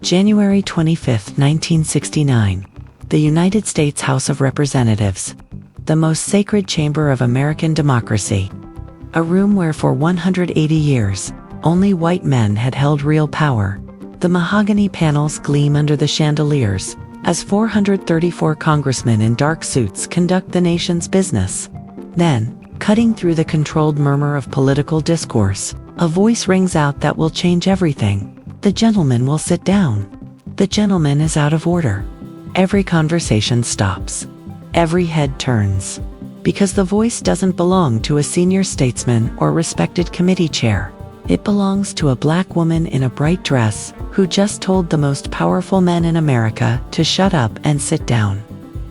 January 25, 1969. The United States House of Representatives. The most sacred chamber of American democracy. A room where for 180 years, only white men had held real power. The mahogany panels gleam under the chandeliers, as 434 congressmen in dark suits conduct the nation's business. Then, cutting through the controlled murmur of political discourse, a voice rings out that will change everything. The gentleman will sit down. The gentleman is out of order. Every conversation stops. Every head turns. Because the voice doesn't belong to a senior statesman or respected committee chair. It belongs to a black woman in a bright dress who just told the most powerful men in America to shut up and sit down.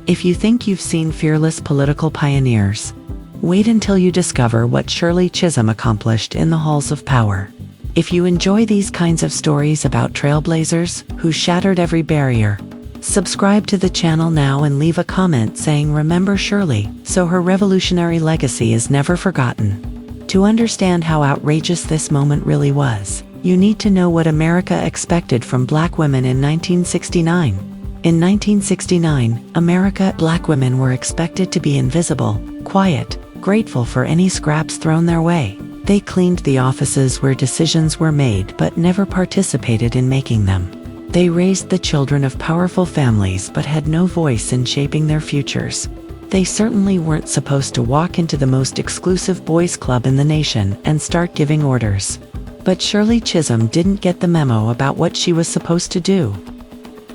If you think you've seen fearless political pioneers, wait until you discover what Shirley Chisholm accomplished in the halls of power. If you enjoy these kinds of stories about trailblazers who shattered every barrier, subscribe to the channel now and leave a comment saying "Remember Shirley," so her revolutionary legacy is never forgotten. To understand how outrageous this moment really was, you need to know what America expected from black women in 1969. In 1969, black women were expected to be invisible, quiet, grateful for any scraps thrown their way. They cleaned the offices where decisions were made but never participated in making them. They raised the children of powerful families but had no voice in shaping their futures. They certainly weren't supposed to walk into the most exclusive boys' club in the nation and start giving orders. But Shirley Chisholm didn't get the memo about what she was supposed to do.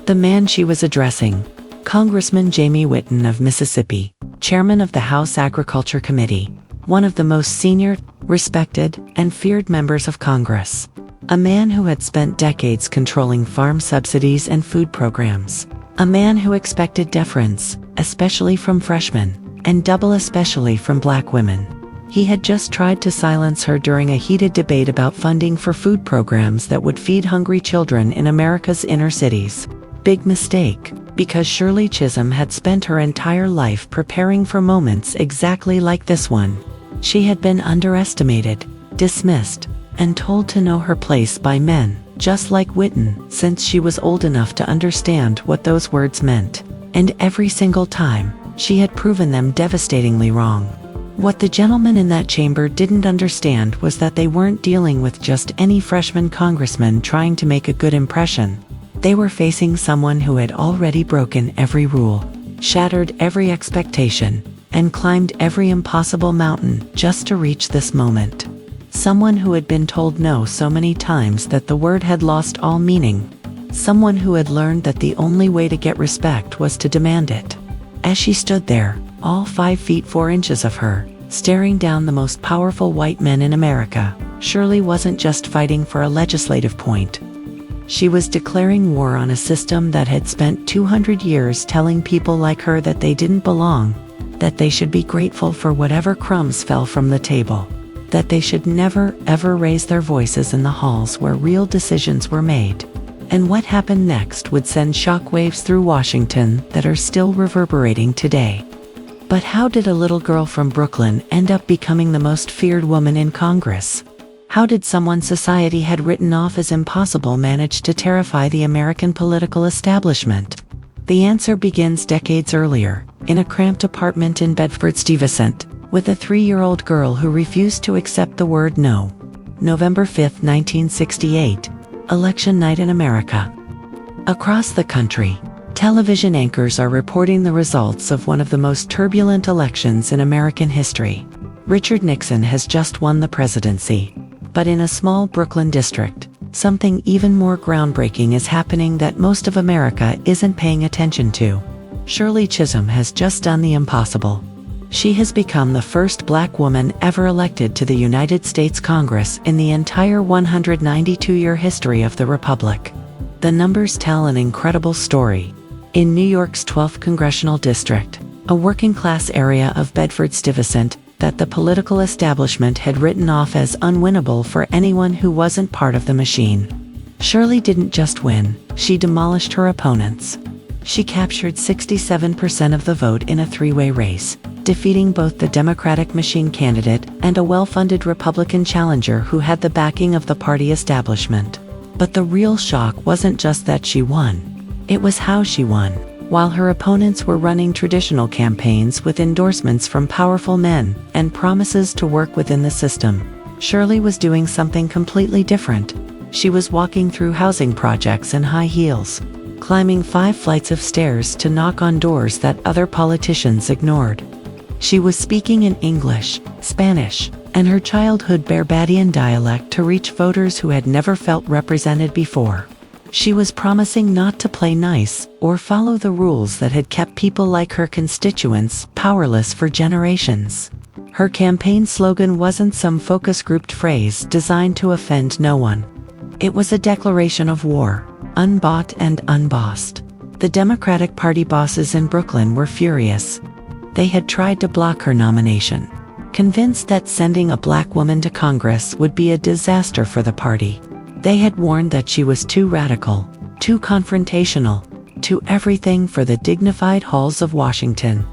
The man she was addressing, Congressman Jamie Whitten of Mississippi, chairman of the House Agriculture Committee, one of the most senior, respected, and feared members of Congress. A man who had spent decades controlling farm subsidies and food programs. A man who expected deference, especially from freshmen, and double especially from black women. He had just tried to silence her during a heated debate about funding for food programs that would feed hungry children in America's inner cities. Big mistake, because Shirley Chisholm had spent her entire life preparing for moments exactly like this one. She had been underestimated, dismissed, and told to know her place by men, just like Whitten, since she was old enough to understand what those words meant. And every single time, she had proven them devastatingly wrong. What the gentlemen in that chamber didn't understand was that they weren't dealing with just any freshman congressman trying to make a good impression. They were facing someone who had already broken every rule, shattered every expectation, and climbed every impossible mountain just to reach this moment. Someone who had been told no so many times that the word had lost all meaning. Someone who had learned that the only way to get respect was to demand it. As she stood there, all 5 feet 4 inches of her, staring down the most powerful white men in America, Shirley wasn't just fighting for a legislative point. She was declaring war on a system that had spent 200 years telling people like her that they didn't belong, that they should be grateful for whatever crumbs fell from the table, that they should never, ever raise their voices in the halls where real decisions were made. And what happened next would send shockwaves through Washington that are still reverberating today. But how did a little girl from Brooklyn end up becoming the most feared woman in Congress? How did someone society had written off as impossible manage to terrify the American political establishment? The answer begins decades earlier, in a cramped apartment in Bedford-Stuyvesant, with a 3-year-old girl who refused to accept the word no. November 5, 1968, election night in America. Across the country, television anchors are reporting the results of one of the most turbulent elections in American history. Richard Nixon has just won the presidency. But in a small Brooklyn district, something even more groundbreaking is happening that most of America isn't paying attention to. Shirley Chisholm has just done the impossible. She has become the first black woman ever elected to the United States Congress in the entire 192-year history of the Republic. The numbers tell an incredible story. In New York's 12th Congressional District, a working-class area of Bedford-Stuyvesant, that the political establishment had written off as unwinnable for anyone who wasn't part of the machine. Shirley didn't just win, she demolished her opponents. She captured 67% of the vote in a 3-way race, defeating both the Democratic machine candidate and a well-funded Republican challenger who had the backing of the party establishment. But the real shock wasn't just that she won. It was how she won. While her opponents were running traditional campaigns with endorsements from powerful men and promises to work within the system, Shirley was doing something completely different. She was walking through housing projects in high heels, climbing 5 flights of stairs to knock on doors that other politicians ignored. She was speaking in English, Spanish, and her childhood Barbadian dialect to reach voters who had never felt represented before. She was promising not to play nice or follow the rules that had kept people like her constituents powerless for generations. Her campaign slogan wasn't some focus-grouped phrase designed to offend no one. It was a declaration of war, unbought and unbossed. The Democratic Party bosses in Brooklyn were furious. They had tried to block her nomination, convinced that sending a black woman to Congress would be a disaster for the party. They had warned that she was too radical, too confrontational, too everything for the dignified halls of Washington.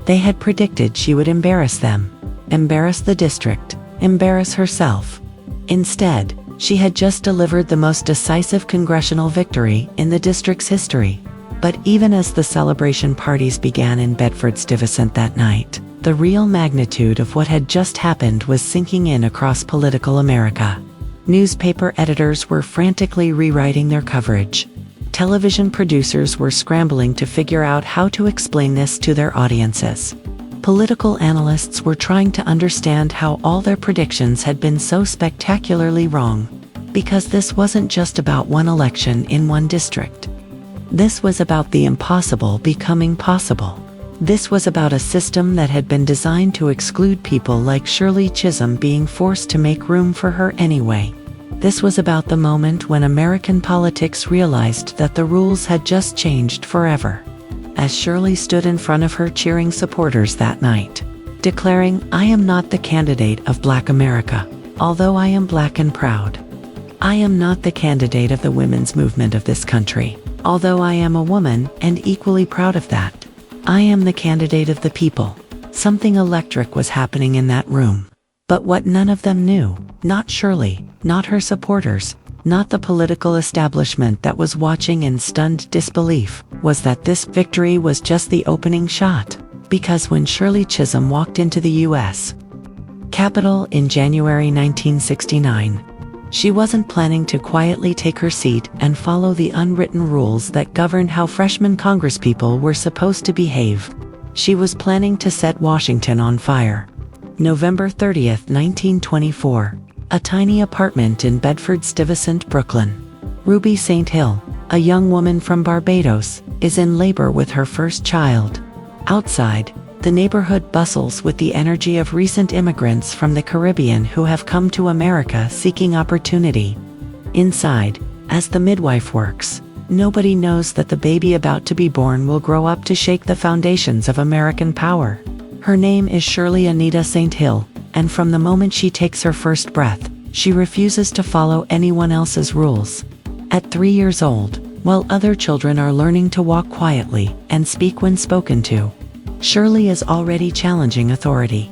They had predicted she would embarrass them, embarrass the district, embarrass herself. Instead, she had just delivered the most decisive congressional victory in the district's history. But even as the celebration parties began in Bedford-Stuyvesant that night, the real magnitude of what had just happened was sinking in across political America. Newspaper editors were frantically rewriting their coverage. Television producers were scrambling to figure out how to explain this to their audiences. Political analysts were trying to understand how all their predictions had been so spectacularly wrong. Because this wasn't just about one election in one district. This was about the impossible becoming possible. This was about a system that had been designed to exclude people like Shirley Chisholm being forced to make room for her anyway. This was about the moment when American politics realized that the rules had just changed forever. As Shirley stood in front of her cheering supporters that night, declaring, "I am not the candidate of Black America, although I am Black and proud. I am not the candidate of the women's movement of this country, although I am a woman and equally proud of that. I am the candidate of the people." Something electric was happening in that room. But what none of them knew, not Shirley, not her supporters, not the political establishment that was watching in stunned disbelief, was that this victory was just the opening shot. Because when Shirley Chisholm walked into the U.S. Capitol in January 1969, she wasn't planning to quietly take her seat and follow the unwritten rules that governed how freshman congresspeople were supposed to behave. She was planning to set Washington on fire. November 30th, 1924. A tiny apartment in Bedford-Stuyvesant, Brooklyn. Ruby St. Hill, a young woman from Barbados, is in labor with her first child. Outside, the neighborhood bustles with the energy of recent immigrants from the Caribbean who have come to America seeking opportunity. Inside, as the midwife works, nobody knows that the baby about to be born will grow up to shake the foundations of American power. Her name is Shirley Anita St. Hill, and from the moment she takes her first breath, she refuses to follow anyone else's rules. At 3 years old, while other children are learning to walk quietly and speak when spoken to, Shirley is already challenging authority.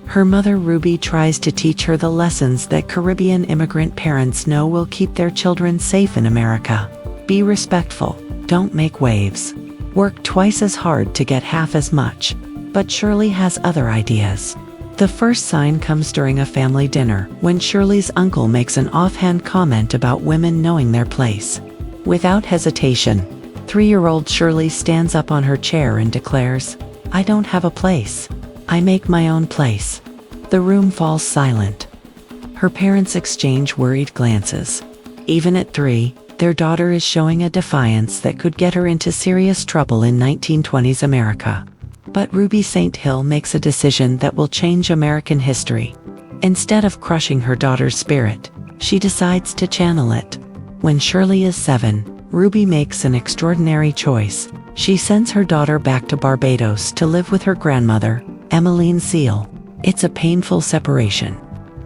Her mother Ruby tries to teach her the lessons that Caribbean immigrant parents know will keep their children safe in America. Be respectful, don't make waves. Work twice as hard to get half as much. But Shirley has other ideas. The first sign comes during a family dinner when Shirley's uncle makes an offhand comment about women knowing their place. Without hesitation, 3-year-old Shirley stands up on her chair and declares, "I don't have a place. I make my own place." The room falls silent. Her parents exchange worried glances. Even at 3, their daughter is showing a defiance that could get her into serious trouble in 1920s America. But Ruby St. Hill makes a decision that will change American history. Instead of crushing her daughter's spirit, she decides to channel it. When Shirley is 7, Ruby makes an extraordinary choice. She sends her daughter back to Barbados to live with her grandmother, Emmeline Seal. It's a painful separation.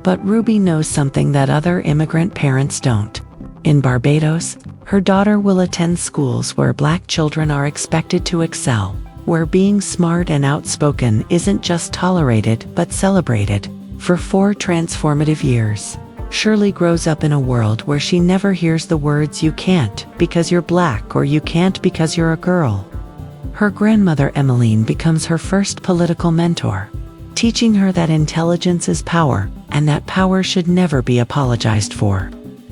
But Ruby knows something that other immigrant parents don't. In Barbados, her daughter will attend schools where Black children are expected to excel, where being smart and outspoken isn't just tolerated but celebrated. For 4 transformative years, Shirley grows up in a world where she never hears the words "you can't because you're black" or "you can't because you're a girl." Her grandmother Emmeline becomes her first political mentor, teaching her that intelligence is power and that power should never be apologized for.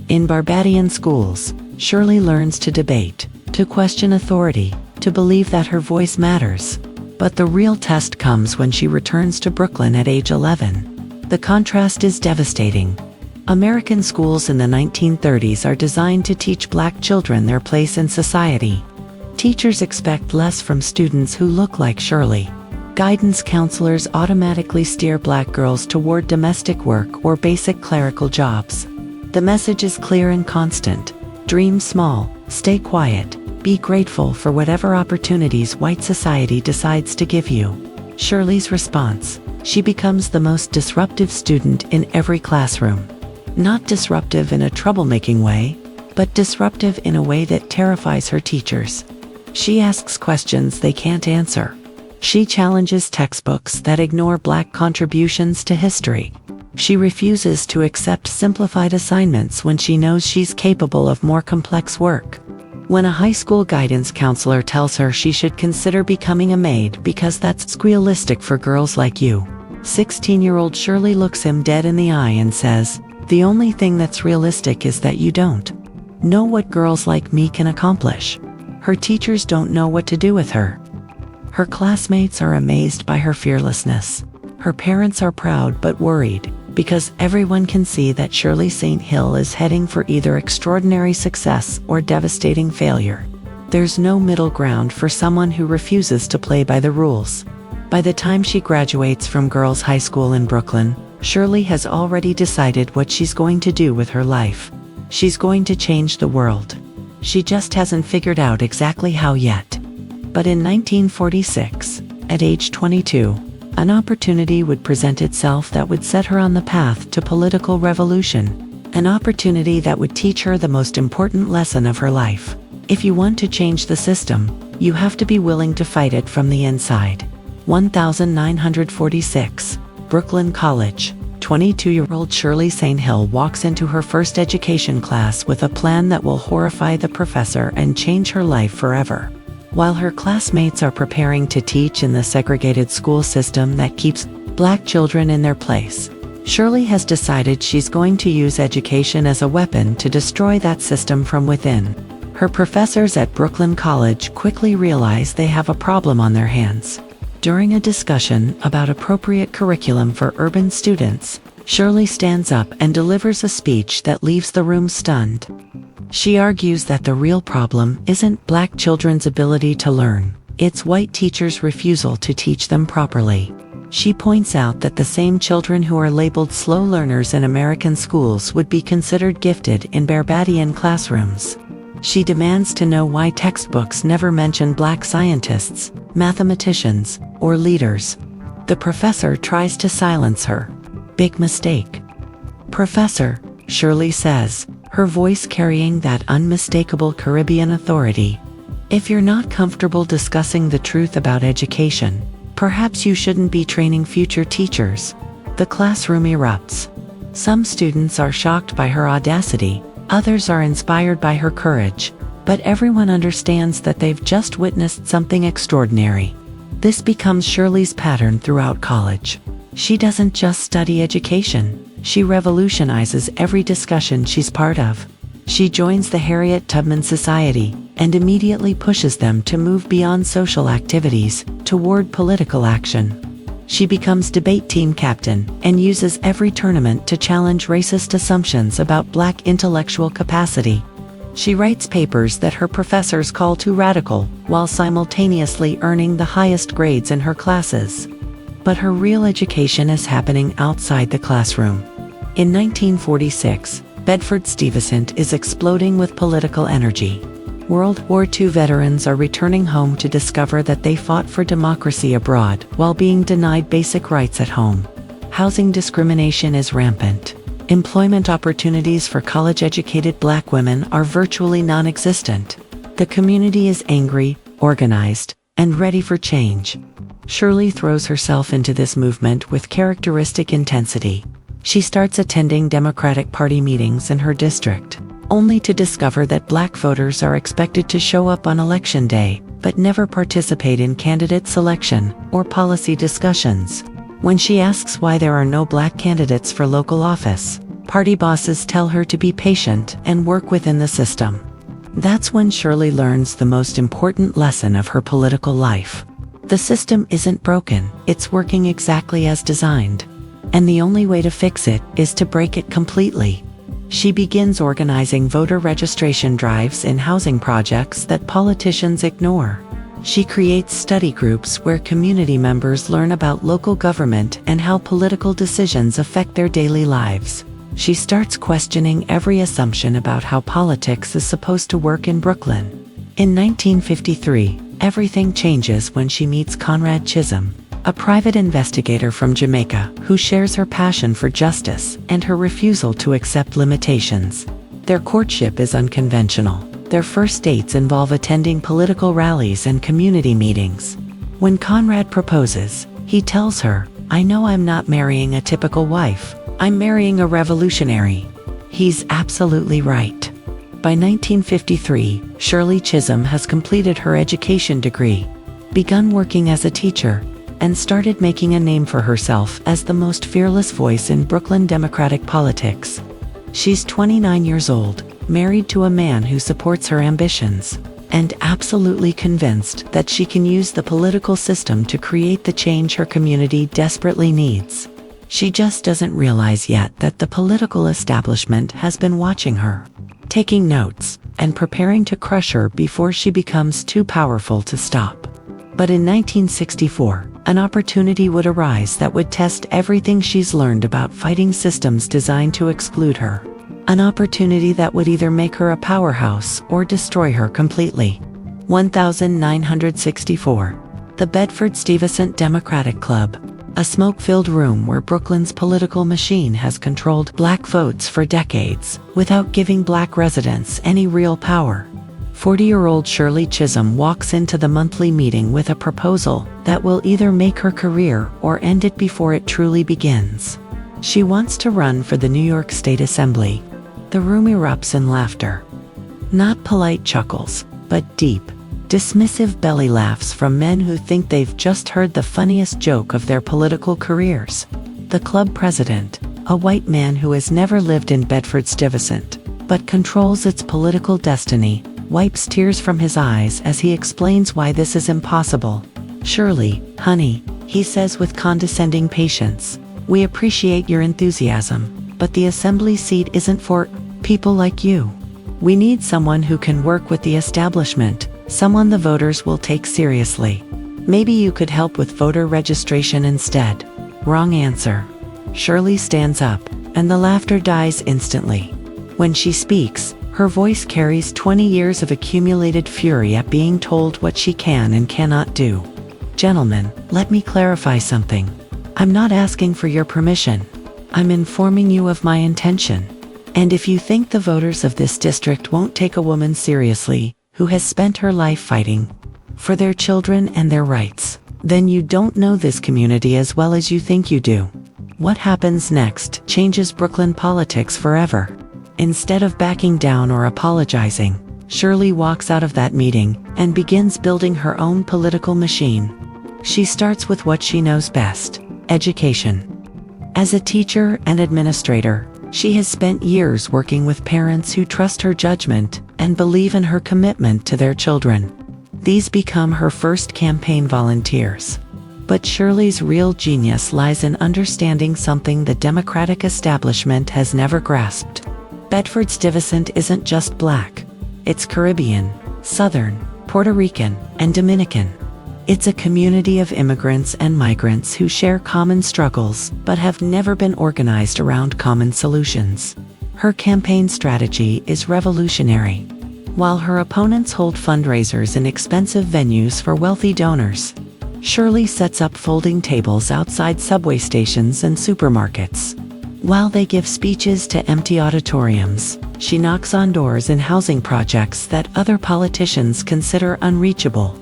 In Barbadian schools, Shirley learns to debate, to question authority, to believe that her voice matters. But the real test comes when she returns to Brooklyn at age 11. The contrast is devastating. American schools in the 1930s are designed to teach black children their place in society. Teachers expect less from students who look like Shirley. Guidance counselors automatically steer black girls toward domestic work or basic clerical jobs. The message is clear and constant: dream small, stay quiet, be grateful for whatever opportunities white society decides to give you. Shirley's response: she becomes the most disruptive student in every classroom. Not disruptive in a troublemaking way, but disruptive in a way that terrifies her teachers. She asks questions they can't answer. She challenges textbooks that ignore black contributions to history. She refuses to accept simplified assignments when she knows she's capable of more complex work. When a high school guidance counselor tells her she should consider becoming a maid because that's realistic for girls like you, 16-year-old Shirley looks him dead in the eye and says, "The only thing that's realistic is that you don't know what girls like me can accomplish." Her teachers don't know what to do with her. Her classmates are amazed by her fearlessness. Her parents are proud but worried, because everyone can see that Shirley St. Hill is heading for either extraordinary success or devastating failure. There's no middle ground for someone who refuses to play by the rules. By the time she graduates from Girls High School in Brooklyn, Shirley has already decided what she's going to do with her life. She's going to change the world. She just hasn't figured out exactly how yet. But in 1946, at age 22, an opportunity would present itself that would set her on the path to political revolution. An opportunity that would teach her the most important lesson of her life. If you want to change the system, you have to be willing to fight it from the inside. 1946, Brooklyn College. 22-year-old Shirley St. Hill walks into her first education class with a plan that will horrify the professor and change her life forever. While her classmates are preparing to teach in the segregated school system that keeps black children in their place, Shirley has decided she's going to use education as a weapon to destroy that system from within. Her professors at Brooklyn College quickly realize they have a problem on their hands. During a discussion about appropriate curriculum for urban students, Shirley stands up and delivers a speech that leaves the room stunned. She argues that the real problem isn't black children's ability to learn, it's white teachers' refusal to teach them properly. She points out that the same children who are labeled slow learners in American schools would be considered gifted in Barbadian classrooms. She demands to know why textbooks never mention black scientists, mathematicians, or leaders. The professor tries to silence her. Big mistake. "Professor," Shirley says, her voice carrying that unmistakable Caribbean authority, "if you're not comfortable discussing the truth about education, perhaps you shouldn't be training future teachers." The classroom erupts. Some students are shocked by her audacity, others are inspired by her courage, but everyone understands that they've just witnessed something extraordinary. This becomes Shirley's pattern throughout college. She doesn't just study education, she revolutionizes every discussion she's part of. She joins the Harriet Tubman Society and immediately pushes them to move beyond social activities toward political action. She becomes debate team captain and uses every tournament to challenge racist assumptions about black intellectual capacity. She writes papers that her professors call too radical, while simultaneously earning the highest grades in her classes. But her real education is happening outside the classroom. In 1946, Bedford-Stuyvesant is exploding with political energy. World War II veterans are returning home to discover that they fought for democracy abroad while being denied basic rights at home. Housing discrimination is rampant. Employment opportunities for college-educated black women are virtually non-existent. The community is angry, organized, and ready for change. Shirley throws herself into this movement with characteristic intensity. She starts attending Democratic Party meetings in her district, only to discover that black voters are expected to show up on election day, but never participate in candidate selection or policy discussions. When she asks why there are no black candidates for local office, party bosses tell her to be patient and work within the system. That's when Shirley learns the most important lesson of her political life. The system isn't broken, it's working exactly as designed. And the only way to fix it is to break it completely. She begins organizing voter registration drives in housing projects that politicians ignore. She creates study groups where community members learn about local government and how political decisions affect their daily lives. She starts questioning every assumption about how politics is supposed to work in Brooklyn. In 1953, everything changes when she meets Conrad Chisholm, a private investigator from Jamaica who shares her passion for justice and her refusal to accept limitations. Their courtship is unconventional. Their first dates involve attending political rallies and community meetings. When Conrad proposes, he tells her, "I know I'm not marrying a typical wife. I'm marrying a revolutionary." He's absolutely right. By 1953, Shirley Chisholm has completed her education degree, begun working as a teacher, and started making a name for herself as the most fearless voice in Brooklyn Democratic politics. She's 29 years old, married to a man who supports her ambitions, and absolutely convinced that she can use the political system to create the change her community desperately needs. She just doesn't realize yet that the political establishment has been watching her, taking notes, and preparing to crush her before she becomes too powerful to stop. But in 1964, an opportunity would arise that would test everything she's learned about fighting systems designed to exclude her. An opportunity that would either make her a powerhouse or destroy her completely. 1964. The Bedford-Stuyvesant Democratic Club, a smoke-filled room where Brooklyn's political machine has controlled black votes for decades, without giving black residents any real power. 40-year-old Shirley Chisholm walks into the monthly meeting with a proposal that will either make her career or end it before it truly begins. She wants to run for the New York State Assembly. The room erupts in laughter. Not polite chuckles, but deep, dismissive belly laughs from men who think they've just heard the funniest joke of their political careers. The club president, a white man who has never lived in Bedford-Stuyvesant, but controls its political destiny, wipes tears from his eyes as he explains why this is impossible. "Shirley, honey," he says with condescending patience, "we appreciate your enthusiasm, but the assembly seat isn't for people like you. We need someone who can work with the establishment, someone the voters will take seriously. Maybe you could help with voter registration instead." Wrong answer. Shirley stands up, and the laughter dies instantly. When she speaks, her voice carries 20 years of accumulated fury at being told what she can and cannot do. "Gentlemen, let me clarify something. I'm not asking for your permission. I'm informing you of my intention. And if you think the voters of this district won't take a woman seriously, who has spent her life fighting for their children and their rights, then you don't know this community as well as you think you do." What happens next changes Brooklyn politics forever. Instead of backing down or apologizing, Shirley walks out of that meeting and begins building her own political machine. She starts with what she knows best: education. As a teacher and administrator, she has spent years working with parents who trust her judgment and believe in her commitment to their children. These become her first campaign volunteers. But Shirley's real genius lies in understanding something the Democratic establishment has never grasped. Bedford-Stuyvesant isn't just black. It's Caribbean, Southern, Puerto Rican, and Dominican. It's a community of immigrants and migrants who share common struggles but have never been organized around common solutions. Her campaign strategy is revolutionary. While her opponents hold fundraisers in expensive venues for wealthy donors, Shirley sets up folding tables outside subway stations and supermarkets. While they give speeches to empty auditoriums, she knocks on doors in housing projects that other politicians consider unreachable.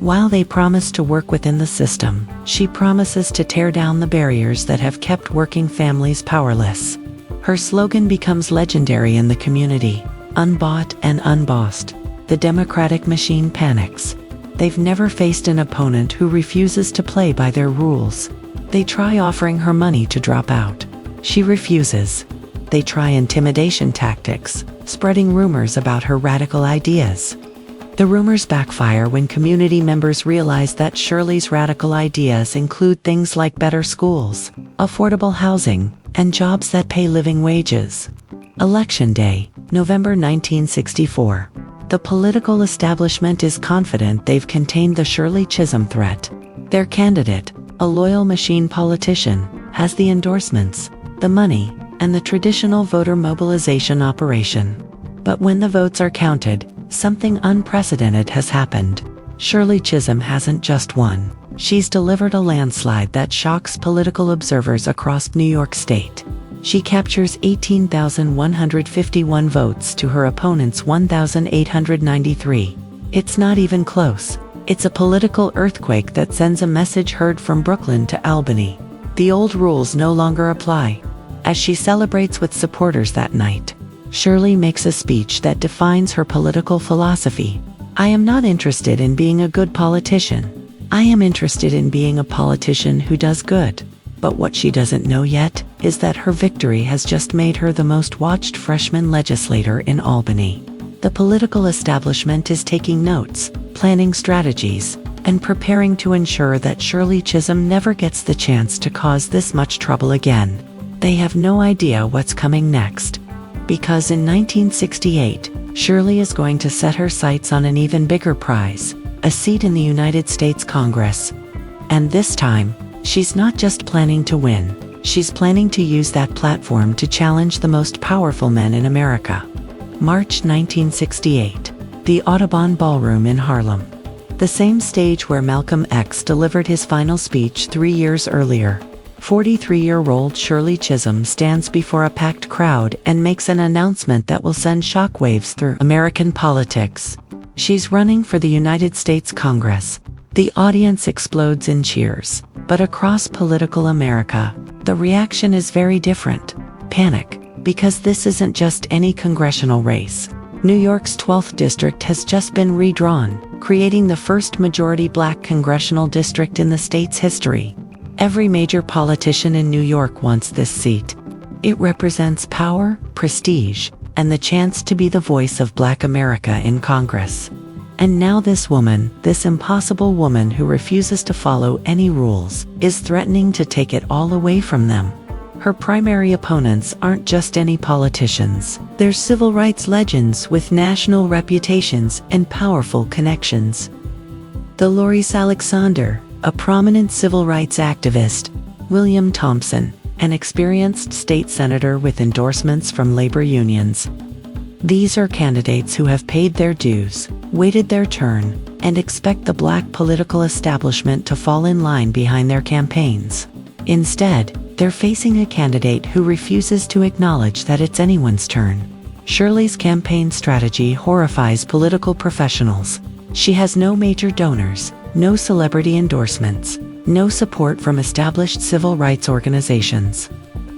While they promise to work within the system, she promises to tear down the barriers that have kept working families powerless. Her slogan becomes legendary in the community: "Unbought and Unbossed." The Democratic machine panics. They've never faced an opponent who refuses to play by their rules. They try offering her money to drop out. She refuses. They try intimidation tactics, spreading rumors about her radical ideas. The rumors backfire when community members realize that Shirley's radical ideas include things like better schools, affordable housing, and jobs that pay living wages. Election Day, November 1964. The political establishment is confident they've contained the Shirley Chisholm threat. Their candidate, a loyal machine politician, has the endorsements, the money, and the traditional voter mobilization operation. But when the votes are counted, something unprecedented has happened. Shirley Chisholm hasn't just won. She's delivered a landslide that shocks political observers across New York State. She captures 18,151 votes to her opponent's 1,893. It's not even close. It's a political earthquake that sends a message heard from Brooklyn to Albany. The old rules no longer apply. As she celebrates with supporters that night, Shirley makes a speech that defines her political philosophy. "I am not interested in being a good politician. I am interested in being a politician who does good." But what she doesn't know yet is that her victory has just made her the most watched freshman legislator in Albany. The political establishment is taking notes, planning strategies, and preparing to ensure that Shirley Chisholm never gets the chance to cause this much trouble again. They have no idea what's coming next. Because in 1968, Shirley is going to set her sights on an even bigger prize, a seat in the United States Congress. And this time, she's not just planning to win, she's planning to use that platform to challenge the most powerful men in America. March 1968. The Audubon Ballroom in Harlem. The same stage where Malcolm X delivered his final speech 3 years earlier. 43-year-old Shirley Chisholm stands before a packed crowd and makes an announcement that will send shockwaves through American politics. She's running for the United States Congress. The audience explodes in cheers, but across political America, the reaction is very different. Panic, because this isn't just any congressional race. New York's 12th district has just been redrawn, creating the first majority black congressional district in the state's history. Every major politician in New York wants this seat. It represents power, prestige, and the chance to be the voice of Black America in Congress. And now this woman, this impossible woman who refuses to follow any rules, is threatening to take it all away from them. Her primary opponents aren't just any politicians. They're civil rights legends with national reputations and powerful connections. Dolores Alexander, a prominent civil rights activist; William Thompson, an experienced state senator with endorsements from labor unions. These are candidates who have paid their dues, waited their turn, and expect the black political establishment to fall in line behind their campaigns. Instead, they're facing a candidate who refuses to acknowledge that it's anyone's turn. Shirley's campaign strategy horrifies political professionals. She has no major donors, no celebrity endorsements, no support from established civil rights organizations.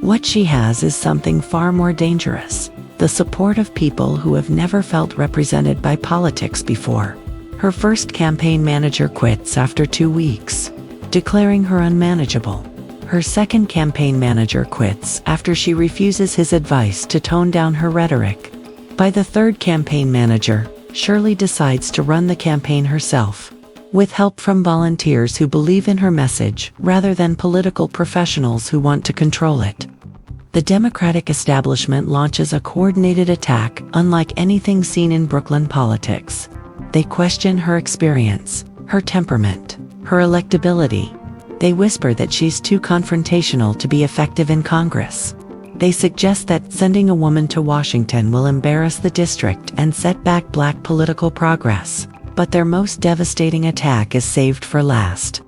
What she has is something far more dangerous: the support of people who have never felt represented by politics before. Her first campaign manager quits after 2 weeks, declaring her unmanageable. Her second campaign manager quits after she refuses his advice to tone down her rhetoric. By the third campaign manager, Shirley decides to run the campaign herself, with help from volunteers who believe in her message rather than political professionals who want to control it. The Democratic establishment launches a coordinated attack unlike anything seen in Brooklyn politics. They question her experience, her temperament, her electability. They whisper that she's too confrontational to be effective in Congress. They suggest that sending a woman to Washington will embarrass the district and set back black political progress. But their most devastating attack is saved for last.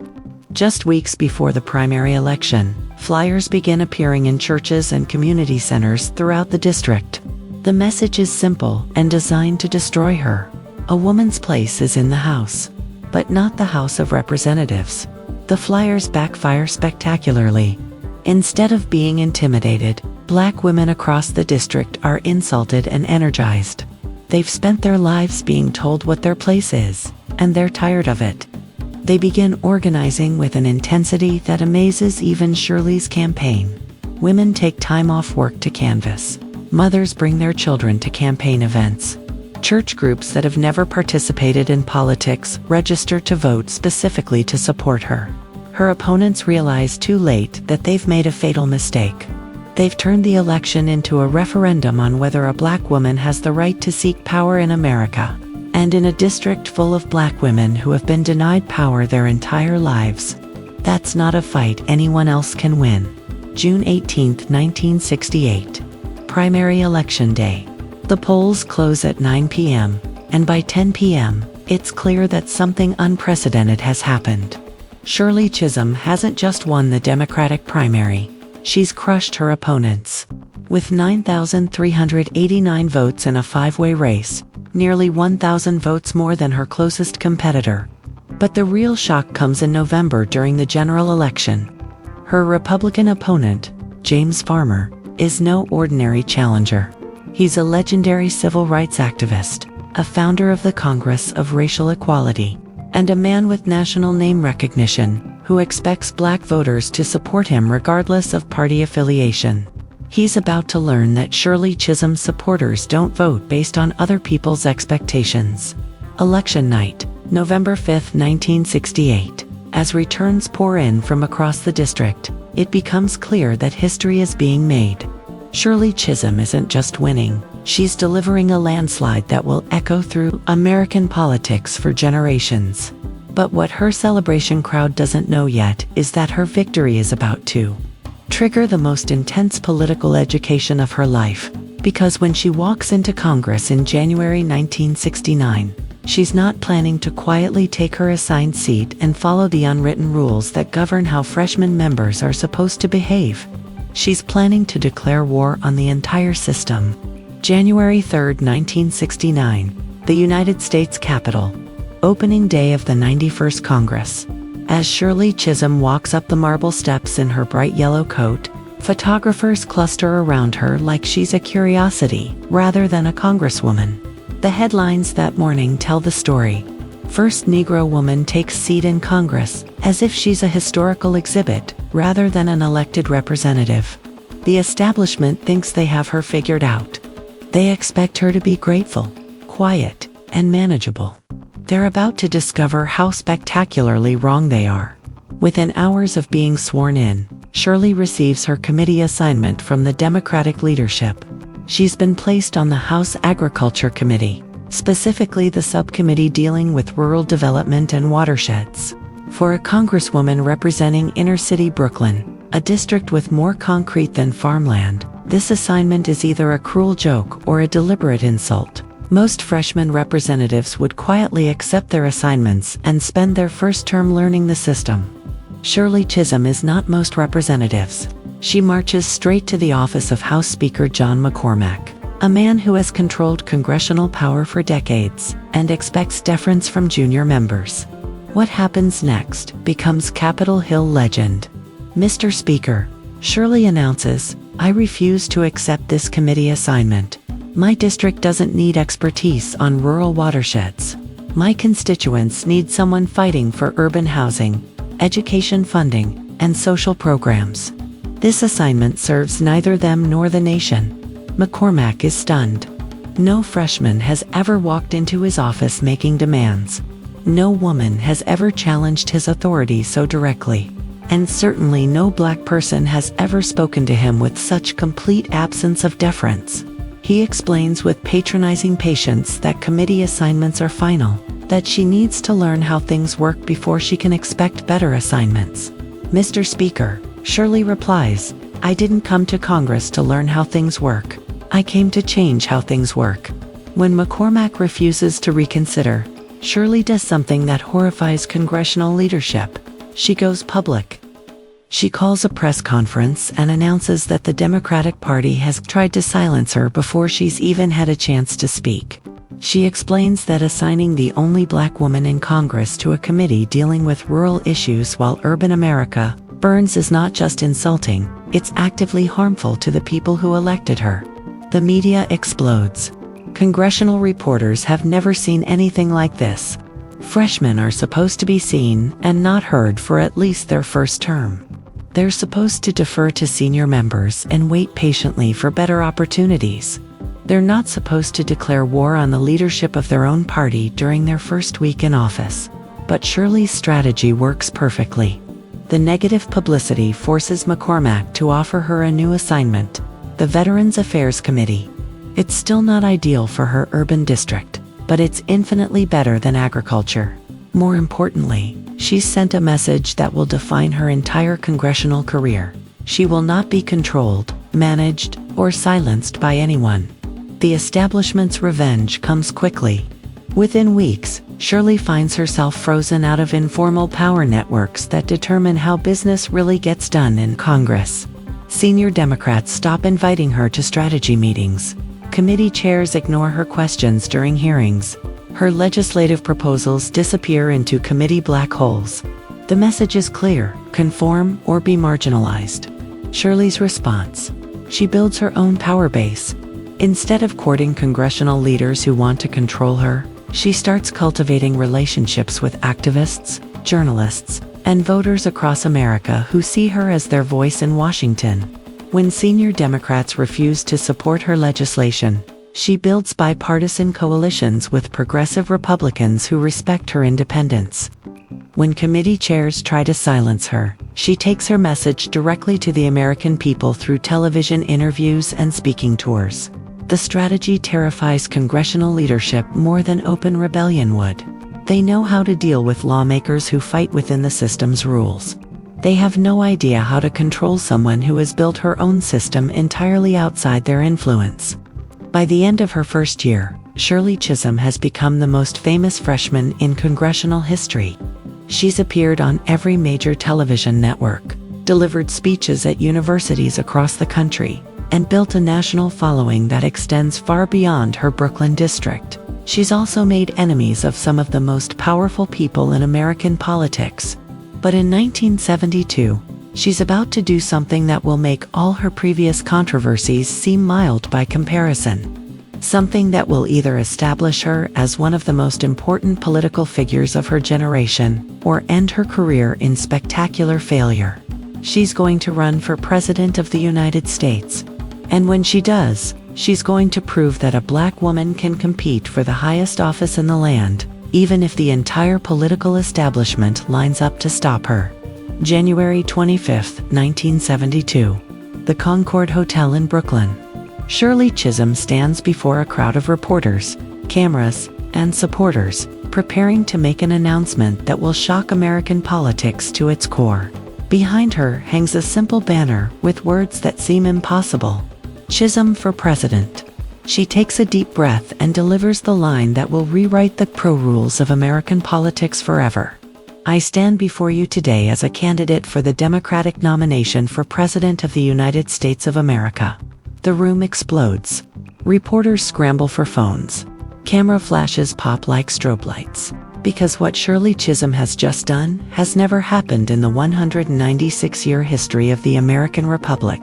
Just weeks before the primary election, flyers begin appearing in churches and community centers throughout the district. The message is simple and designed to destroy her. A woman's place is in the House. but not the House of Representatives. The flyers backfire spectacularly. Instead of being intimidated, Black women across the district are insulted and energized. They've spent their lives being told what their place is, and they're tired of it. They begin organizing with an intensity that amazes even Shirley's campaign. Women take time off work to canvass. Mothers bring their children to campaign events. Church groups that have never participated in politics register to vote specifically to support her. Her opponents realize too late that they've made a fatal mistake. They've turned the election into a referendum on whether a Black woman has the right to seek power in America. And in a district full of Black women who have been denied power their entire lives. That's not a fight anyone else can win. June 18, 1968. Primary Election Day. The polls close at 9 p.m., and by 10 p.m., it's clear that something unprecedented has happened. Shirley Chisholm hasn't just won the Democratic primary, she's crushed her opponents. With 9,389 votes in a five-way race, nearly 1,000 votes more than her closest competitor. But the real shock comes in November during the general election. Her Republican opponent, James Farmer, is no ordinary challenger. He's a legendary civil rights activist, a founder of the Congress of Racial Equality, and a man with national name recognition who expects Black voters to support him regardless of party affiliation. He's about to learn that Shirley Chisholm's supporters don't vote based on other people's expectations. Election night, November 5, 1968. As returns pour in from across the district, it becomes clear that history is being made. Shirley Chisholm isn't just winning, she's delivering a landslide that will echo through American politics for generations. But what her celebration crowd doesn't know yet is that her victory is about to trigger the most intense political education of her life, because when she walks into Congress in January 1969, she's not planning to quietly take her assigned seat and follow the unwritten rules that govern how freshman members are supposed to behave. She's planning to declare war on the entire system. January 3, 1969, the United States Capitol. Opening day of the 91st Congress. As Shirley Chisholm walks up the marble steps in her bright yellow coat, photographers cluster around her like she's a curiosity rather than a congresswoman. The headlines that morning tell the story. First Negro woman takes seat in Congress, as if she's a historical exhibit rather than an elected representative. The establishment thinks they have her figured out. They expect her to be grateful, quiet, and manageable. They're about to discover how spectacularly wrong they are. Within hours of being sworn in, Shirley receives her committee assignment from the Democratic leadership. She's been placed on the House Agriculture Committee, specifically the subcommittee dealing with rural development and watersheds. For a congresswoman representing inner-city Brooklyn, a district with more concrete than farmland, this assignment is either a cruel joke or a deliberate insult. Most freshman representatives would quietly accept their assignments and spend their first term learning the system. Shirley Chisholm is not most representatives. She marches straight to the office of House Speaker John McCormack, a man who has controlled congressional power for decades and expects deference from junior members. What happens next becomes Capitol Hill legend. "Mr. Speaker," Shirley announces, "I refuse to accept this committee assignment. My district doesn't need expertise on rural watersheds. My constituents need someone fighting for urban housing, education funding, and social programs. This assignment serves neither them nor the nation." McCormack is stunned. No freshman has ever walked into his office making demands. No woman has ever challenged his authority so directly. And certainly no Black person has ever spoken to him with such complete absence of deference. He explains with patronizing patience that committee assignments are final, that she needs to learn how things work before she can expect better assignments. "Mr. Speaker," Shirley replies, "I didn't come to Congress to learn how things work. I came to change how things work." When McCormack refuses to reconsider, Shirley does something that horrifies congressional leadership. She goes public. She calls a press conference and announces that the Democratic Party has tried to silence her before she's even had a chance to speak. She explains that assigning the only black woman in Congress to a committee dealing with rural issues while urban America burns is not just insulting, it's actively harmful to the people who elected her. The media explodes. Congressional reporters have never seen anything like this. Freshmen are supposed to be seen and not heard for at least their first term. They're supposed to defer to senior members and wait patiently for better opportunities. They're not supposed to declare war on the leadership of their own party during their first week in office. But Shirley's strategy works perfectly. The negative publicity forces McCormack to offer her a new assignment, the Veterans Affairs Committee. It's still not ideal for her urban district, but it's infinitely better than agriculture. More importantly, she's sent a message that will define her entire congressional career. She will not be controlled, managed, or silenced by anyone. The establishment's revenge comes quickly. Within weeks, Shirley finds herself frozen out of informal power networks that determine how business really gets done in Congress. Senior Democrats stop inviting her to strategy meetings. Committee chairs ignore her questions during hearings. Her legislative proposals disappear into committee black holes. The message is clear: conform or be marginalized. Shirley's response: she builds her own power base. Instead of courting congressional leaders who want to control her, she starts cultivating relationships with activists, journalists, and voters across America who see her as their voice in Washington. When senior Democrats refuse to support her legislation, she builds bipartisan coalitions with progressive Republicans who respect her independence. When committee chairs try to silence her, she takes her message directly to the American people through television interviews and speaking tours. The strategy terrifies congressional leadership more than open rebellion would. They know how to deal with lawmakers who fight within the system's rules. They have no idea how to control someone who has built her own system entirely outside their influence. By the end of her first year, Shirley Chisholm has become the most famous freshman in congressional history. She's appeared on every major television network, delivered speeches at universities across the country, and built a national following that extends far beyond her Brooklyn district. She's also made enemies of some of the most powerful people in American politics. But in 1972, she's about to do something that will make all her previous controversies seem mild by comparison. Something that will either establish her as one of the most important political figures of her generation, or end her career in spectacular failure. She's going to run for President of the United States. And when she does, she's going to prove that a black woman can compete for the highest office in the land, even if the entire political establishment lines up to stop her. January 25, 1972. The Concord Hotel in Brooklyn. Shirley Chisholm stands before a crowd of reporters, cameras, and supporters, preparing to make an announcement that will shock American politics to its core. Behind her hangs a simple banner with words that seem impossible. Chisholm for President. She takes a deep breath and delivers the line that will rewrite the rules of American politics forever. I stand before you today as a candidate for the Democratic nomination for President of the United States of America. The room explodes. Reporters scramble for phones. Camera flashes pop like strobe lights. Because what Shirley Chisholm has just done has never happened in the 196-year history of the American Republic.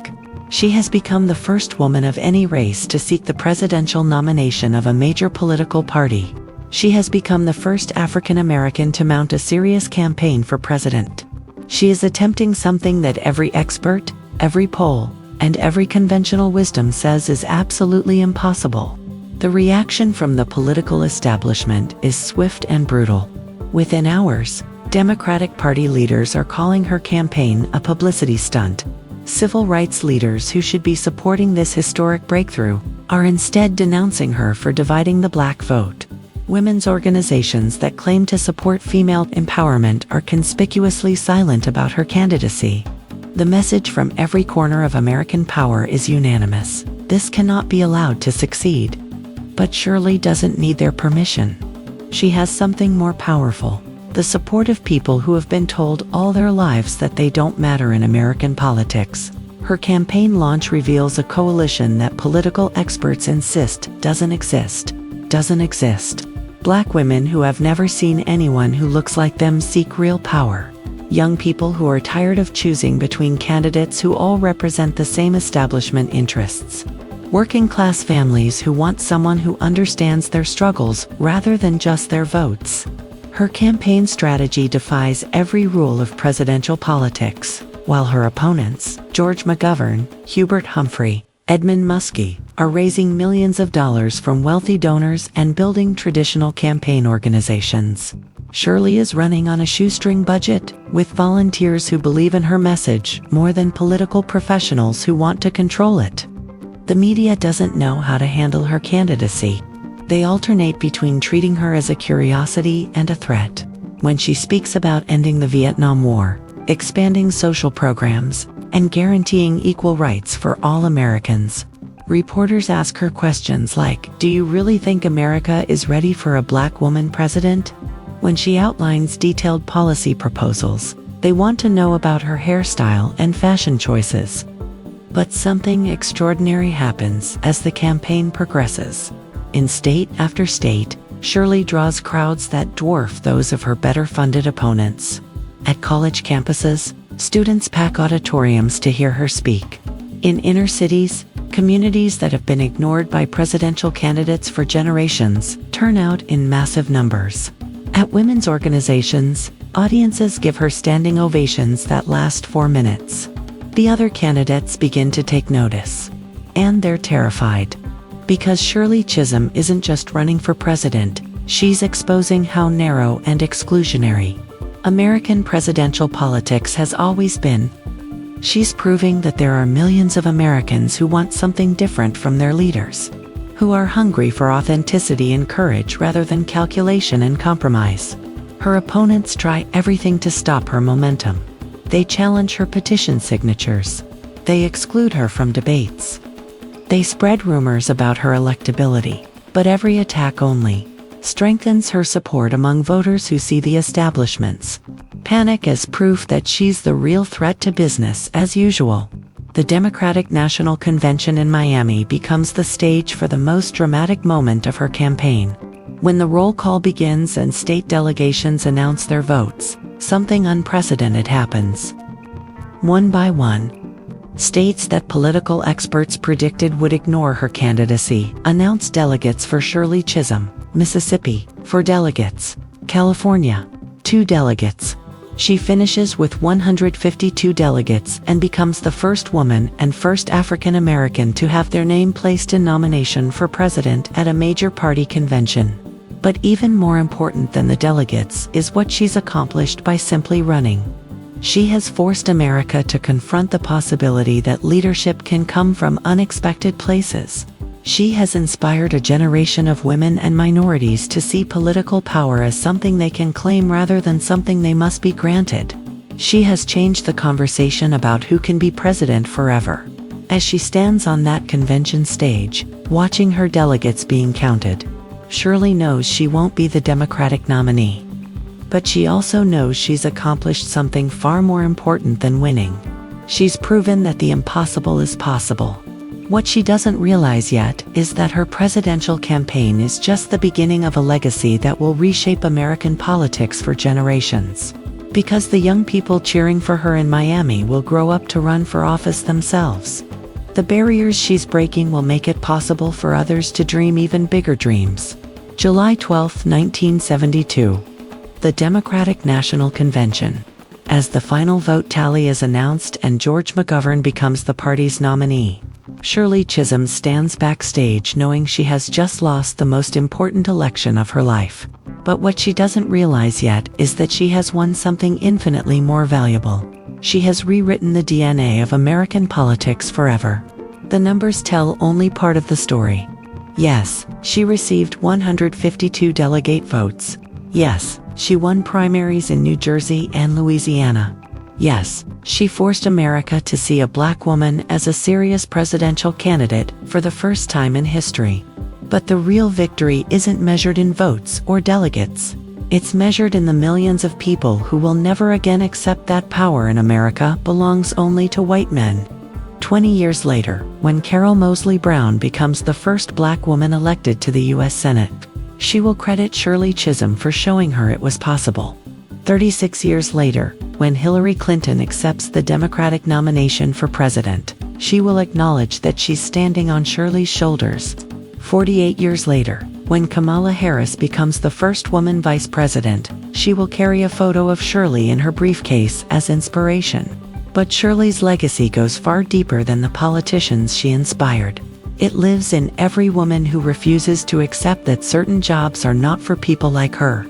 She has become the first woman of any race to seek the presidential nomination of a major political party. She has become the first African American to mount a serious campaign for president. She is attempting something that every expert, every poll, and every conventional wisdom says is absolutely impossible. The reaction from the political establishment is swift and brutal. Within hours, Democratic Party leaders are calling her campaign a publicity stunt. Civil rights leaders who should be supporting this historic breakthrough are instead denouncing her for dividing the black vote. Women's organizations that claim to support female empowerment are conspicuously silent about her candidacy. The message from every corner of American power is unanimous: this cannot be allowed to succeed. But Shirley doesn't need their permission. She has something more powerful: the support of people who have been told all their lives that they don't matter in American politics. Her campaign launch reveals a coalition that political experts insist doesn't exist. doesn't exist. Black women who have never seen anyone who looks like them seek real power. Young people who are tired of choosing between candidates who all represent the same establishment interests. Working-class families who want someone who understands their struggles rather than just their votes. Her campaign strategy defies every rule of presidential politics, while her opponents, George McGovern, Hubert Humphrey, Edmund Muskie, are raising millions of dollars from wealthy donors and building traditional campaign organizations. Shirley is running on a shoestring budget, with volunteers who believe in her message more than political professionals who want to control it. The media doesn't know how to handle her candidacy. They alternate between treating her as a curiosity and a threat. When she speaks about ending the Vietnam War, expanding social programs, and guaranteeing equal rights for all Americans, reporters ask her questions like, "Do you really think America is ready for a black woman president?" When she outlines detailed policy proposals, they want to know about her hairstyle and fashion choices. But something extraordinary happens as the campaign progresses. In state after state, Shirley draws crowds that dwarf those of her better-funded opponents. At college campuses, students pack auditoriums to hear her speak. In inner cities, communities that have been ignored by presidential candidates for generations turn out in massive numbers. At women's organizations, audiences give her standing ovations that last 4 minutes. The other candidates begin to take notice. And they're terrified. Because Shirley Chisholm isn't just running for president, she's exposing how narrow and exclusionary American presidential politics has always been. She's proving that there are millions of Americans who want something different from their leaders, who are hungry for authenticity and courage rather than calculation and compromise. Her opponents try everything to stop her momentum. They challenge her petition signatures. They exclude her from debates. They spread rumors about her electability, but every attack only strengthens her support among voters who see the establishment's panic as proof that she's the real threat to business as usual. The Democratic National Convention in Miami becomes the stage for the most dramatic moment of her campaign. When the roll call begins and state delegations announce their votes, something unprecedented happens. One by one, states that political experts predicted would ignore her candidacy announced delegates for Shirley Chisholm. Mississippi, 4 delegates. California, 2 delegates. She finishes with 152 delegates and becomes the first woman and first African American to have their name placed in nomination for president at a major party convention. But even more important than the delegates is what she's accomplished by simply running. She has forced America to confront the possibility that leadership can come from unexpected places. She has inspired a generation of women and minorities to see political power as something they can claim rather than something they must be granted. She has changed the conversation about who can be president forever. As she stands on that convention stage, watching her delegates being counted, Shirley knows she won't be the Democratic nominee. But she also knows she's accomplished something far more important than winning. She's proven that the impossible is possible. What she doesn't realize yet is that her presidential campaign is just the beginning of a legacy that will reshape American politics for generations. Because the young people cheering for her in Miami will grow up to run for office themselves. The barriers she's breaking will make it possible for others to dream even bigger dreams. July 12, 1972. The Democratic National Convention. As the final vote tally is announced and George McGovern becomes the party's nominee, Shirley Chisholm stands backstage knowing she has just lost the most important election of her life. But what she doesn't realize yet is that she has won something infinitely more valuable. She has rewritten the DNA of American politics forever. The numbers tell only part of the story. Yes, she received 152 delegate votes. Yes, she won primaries in New Jersey and Louisiana. Yes, she forced America to see a black woman as a serious presidential candidate for the first time in history. But the real victory isn't measured in votes or delegates. It's measured in the millions of people who will never again accept that power in America belongs only to white men. 20 years later, when Carol Moseley Brown becomes the first black woman elected to the U.S. Senate, she will credit Shirley Chisholm for showing her it was possible. 36 years later, when Hillary Clinton accepts the Democratic nomination for president, she will acknowledge that she's standing on Shirley's shoulders. 48 years later, when Kamala Harris becomes the first woman vice president, she will carry a photo of Shirley in her briefcase as inspiration. But Shirley's legacy goes far deeper than the politicians she inspired. It lives in every woman who refuses to accept that certain jobs are not for people like her.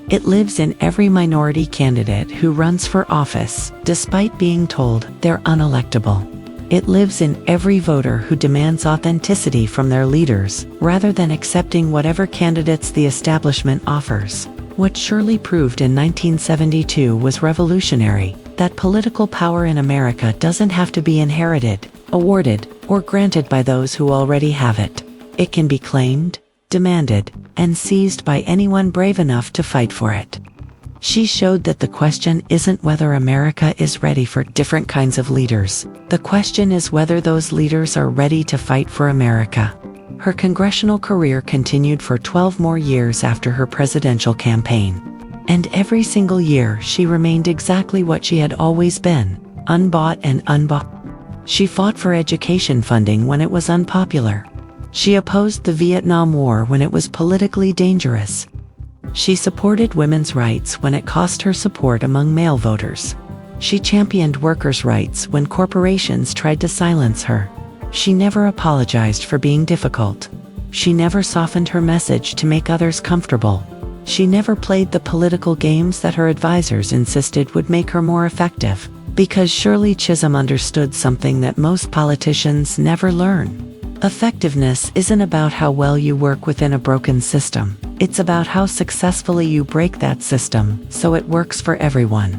It lives in every minority candidate who runs for office, despite being told they're unelectable. It lives in every voter who demands authenticity from their leaders, rather than accepting whatever candidates the establishment offers. What Shirley proved in 1972 was revolutionary, that political power in America doesn't have to be inherited, awarded, or granted by those who already have it. It can be claimed, demanded, and seized by anyone brave enough to fight for it. She showed that the question isn't whether America is ready for different kinds of leaders. The question is whether those leaders are ready to fight for America. Her congressional career continued for 12 more years after her presidential campaign. And every single year she remained exactly what she had always been, unbought and unbossed. She fought for education funding when it was unpopular. She opposed the Vietnam War when it was politically dangerous. She supported women's rights when it cost her support among male voters. She championed workers' rights when corporations tried to silence her. She never apologized for being difficult. She never softened her message to make others comfortable. She never played the political games that her advisors insisted would make her more effective, because Shirley Chisholm understood something that most politicians never learn. Effectiveness isn't about how well you work within a broken system. It's about how successfully you break that system so it works for everyone.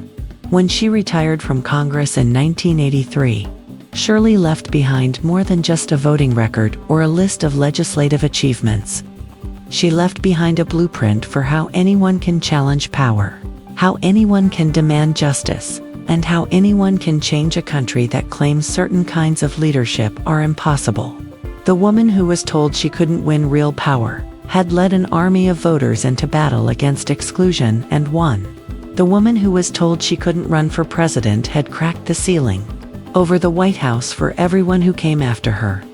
When she retired from Congress in 1983, Shirley left behind more than just a voting record or a list of legislative achievements. She left behind a blueprint for how anyone can challenge power, how anyone can demand justice, and how anyone can change a country that claims certain kinds of leadership are impossible. The woman who was told she couldn't win real power had led an army of voters into battle against exclusion and won. The woman who was told she couldn't run for president had cracked the ceiling over the White House for everyone who came after her.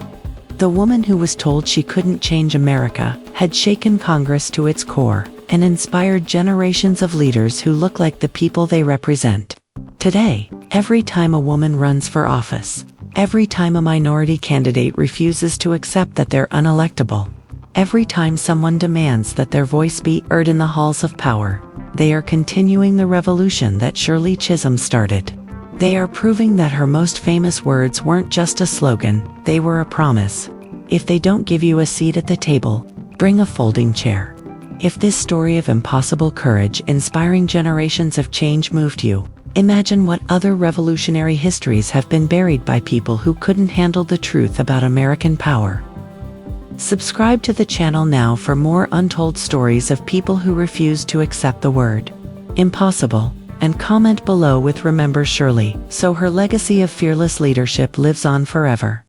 The woman who was told she couldn't change America had shaken Congress to its core and inspired generations of leaders who look like the people they represent. Today, every time a woman runs for office, every time a minority candidate refuses to accept that they're unelectable, every time someone demands that their voice be heard in the halls of power, they are continuing the revolution that Shirley Chisholm started. They are proving that her most famous words weren't just a slogan, they were a promise. If they don't give you a seat at the table, bring a folding chair. If this story of impossible courage inspiring generations of change moved you, imagine what other revolutionary histories have been buried by people who couldn't handle the truth about American power. Subscribe to the channel now for more untold stories of people who refused to accept the word impossible, and comment below with "Remember Shirley," so her legacy of fearless leadership lives on forever.